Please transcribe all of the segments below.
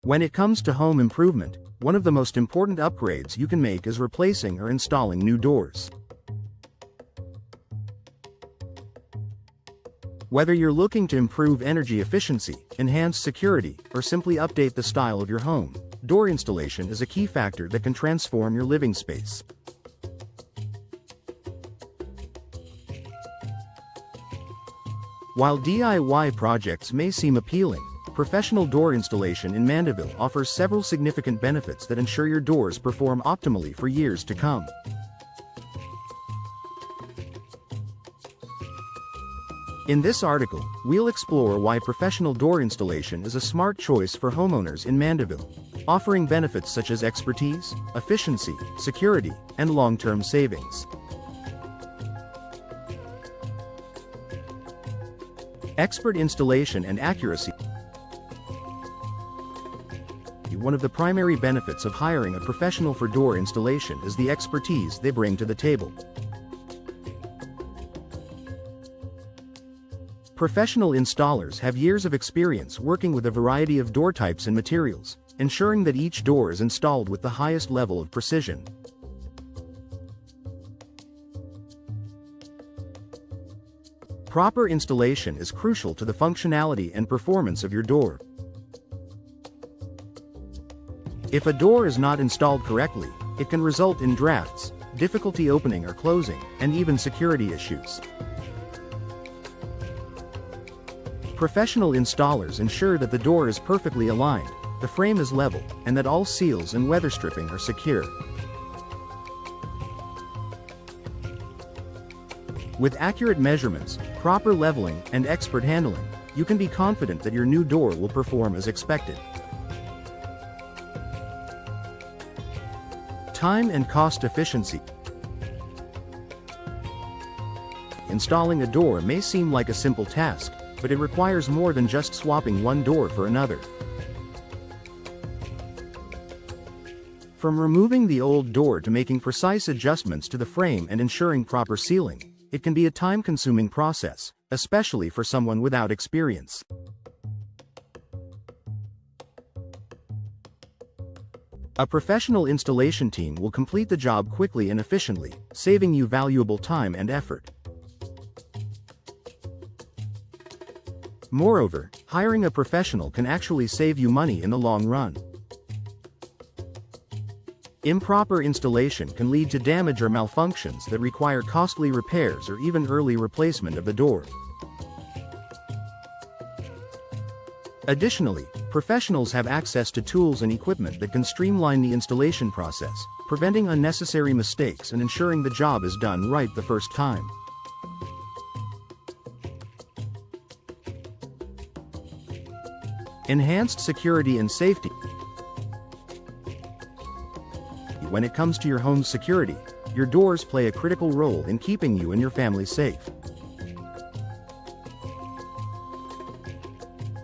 When it comes to home improvement, one of the most important upgrades you can make is replacing or installing new doors. Whether you're looking to improve energy efficiency, enhance security, or simply update the style of your home, door installation is a key factor that can transform your living space. While DIY projects may seem appealing, professional door installation in Mandeville offers several significant benefits that ensure your doors perform optimally for years to come. In this article, we'll explore why professional door installation is a smart choice for homeowners in Mandeville, offering benefits such as expertise, efficiency, security, and long-term savings. Expert installation and accuracy. One of the primary benefits of hiring a professional for door installation is the expertise they bring to the table. Professional installers have years of experience working with a variety of door types and materials, ensuring that each door is installed with the highest level of precision. Proper installation is crucial to the functionality and performance of your door. If a door is not installed correctly, it can result in drafts, difficulty opening or closing, and even security issues. Professional installers ensure that the door is perfectly aligned, the frame is level, and that all seals and weather stripping are secure. With accurate measurements, proper leveling, and expert handling, you can be confident that your new door will perform as expected. Time and cost efficiency. Installing a door may seem like a simple task, but it requires more than just swapping one door for another. From removing the old door to making precise adjustments to the frame and ensuring proper sealing, it can be a time-consuming process, especially for someone without experience. A professional installation team will complete the job quickly and efficiently, saving you valuable time and effort. Moreover, hiring a professional can actually save you money in the long run. Improper installation can lead to damage or malfunctions that require costly repairs or even early replacement of the door. Additionally, professionals have access to tools and equipment that can streamline the installation process, preventing unnecessary mistakes and ensuring the job is done right the first time. Enhanced security and safety. When it comes to your home's security, your doors play a critical role in keeping you and your family safe.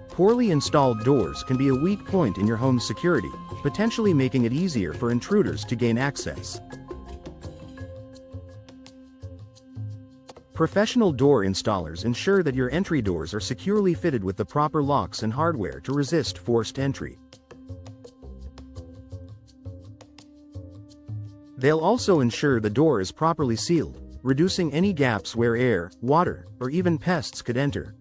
Poorly installed doors can be a weak point in your home's security, potentially making it easier for intruders to gain access. Professional door installers ensure that your entry doors are securely fitted with the proper locks and hardware to resist forced entry. They'll also ensure the door is properly sealed, reducing any gaps where air, water, or even pests could enter.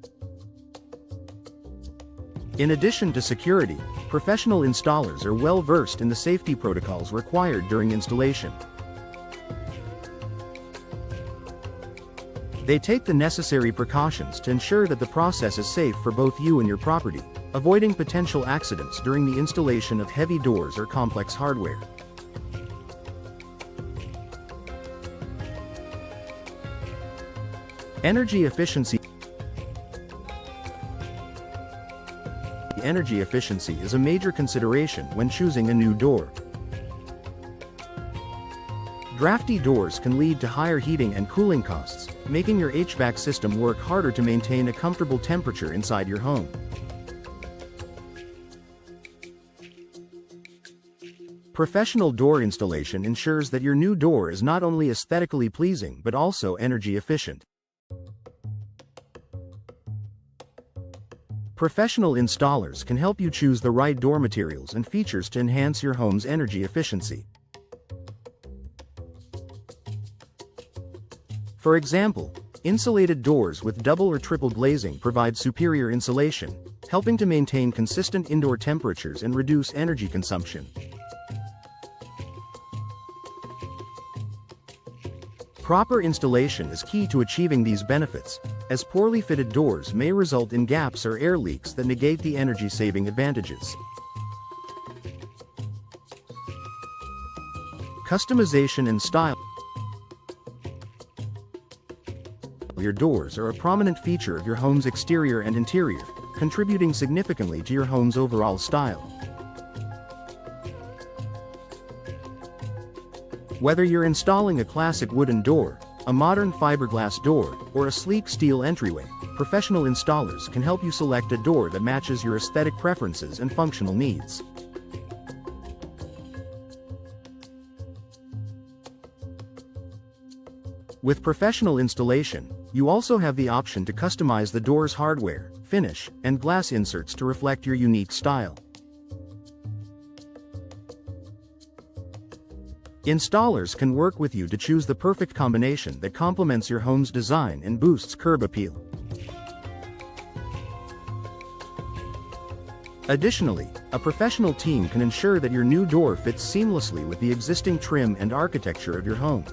In addition to security, professional installers are well versed in the safety protocols required during installation. They take the necessary precautions to ensure that the process is safe for both you and your property, avoiding potential accidents during the installation of heavy doors or complex hardware. Energy efficiency. Energy efficiency is a major consideration when choosing a new door. Drafty doors can lead to higher heating and cooling costs, making your HVAC system work harder to maintain a comfortable temperature inside your home. Professional door installation ensures that your new door is not only aesthetically pleasing but also energy efficient. Professional installers can help you choose the right door materials and features to enhance your home's energy efficiency. For example, insulated doors with double or triple glazing provide superior insulation, helping to maintain consistent indoor temperatures and reduce energy consumption. Proper installation is key to achieving these benefits, as poorly fitted doors may result in gaps or air leaks that negate the energy-saving advantages. Customization and style. Your doors are a prominent feature of your home's exterior and interior, contributing significantly to your home's overall style. Whether you're installing a classic wooden door, a modern fiberglass door, or a sleek steel entryway, professional installers can help you select a door that matches your aesthetic preferences and functional needs. With professional installation, you also have the option to customize the door's hardware, finish, and glass inserts to reflect your unique style. Installers can work with you to choose the perfect combination that complements your home's design and boosts curb appeal. Additionally, a professional team can ensure that your new door fits seamlessly with the existing trim and architecture of your home.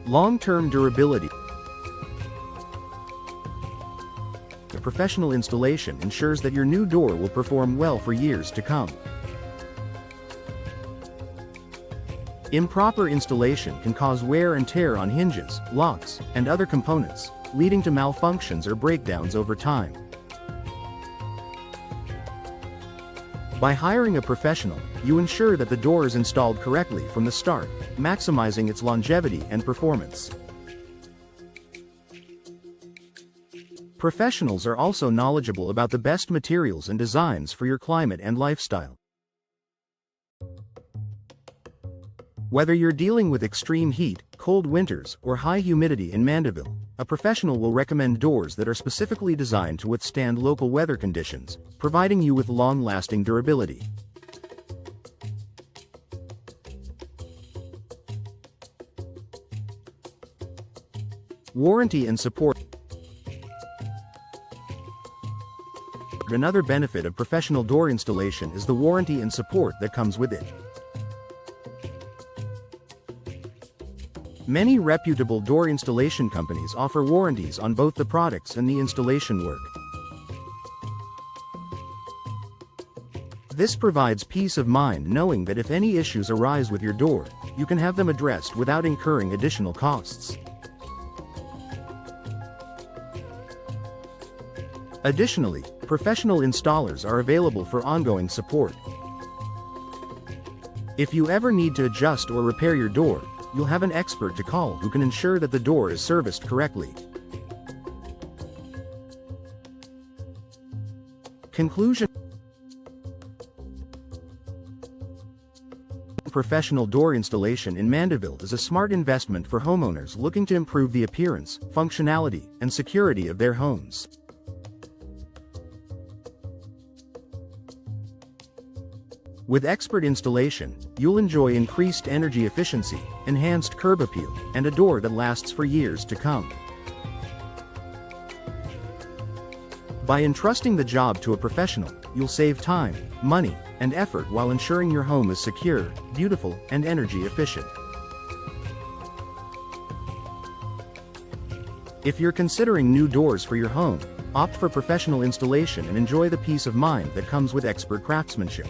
Long-term durability. A professional installation ensures that your new door will perform well for years to come. Improper installation can cause wear and tear on hinges, locks, and other components, leading to malfunctions or breakdowns over time. By hiring a professional, you ensure that the door is installed correctly from the start, maximizing its longevity and performance. Professionals are also knowledgeable about the best materials and designs for your climate and lifestyle. Whether you're dealing with extreme heat, cold winters, or high humidity in Mandeville, a professional will recommend doors that are specifically designed to withstand local weather conditions, providing you with long-lasting durability. Warranty and support. Another benefit of professional door installation is the warranty and support that comes with it. Many reputable door installation companies offer warranties on both the products and the installation work. This provides peace of mind knowing that if any issues arise with your door, you can have them addressed without incurring additional costs. Additionally, professional installers are available for ongoing support. If you ever need to adjust or repair your door, you'll have an expert to call who can ensure that the door is serviced correctly. Conclusion. Professional door installation in Mandeville is a smart investment for homeowners looking to improve the appearance, functionality, and security of their homes. With expert installation, you'll enjoy increased energy efficiency, enhanced curb appeal, and a door that lasts for years to come. By entrusting the job to a professional, you'll save time, money, and effort while ensuring your home is secure, beautiful, and energy efficient. If you're considering new doors for your home, opt for professional installation and enjoy the peace of mind that comes with expert craftsmanship.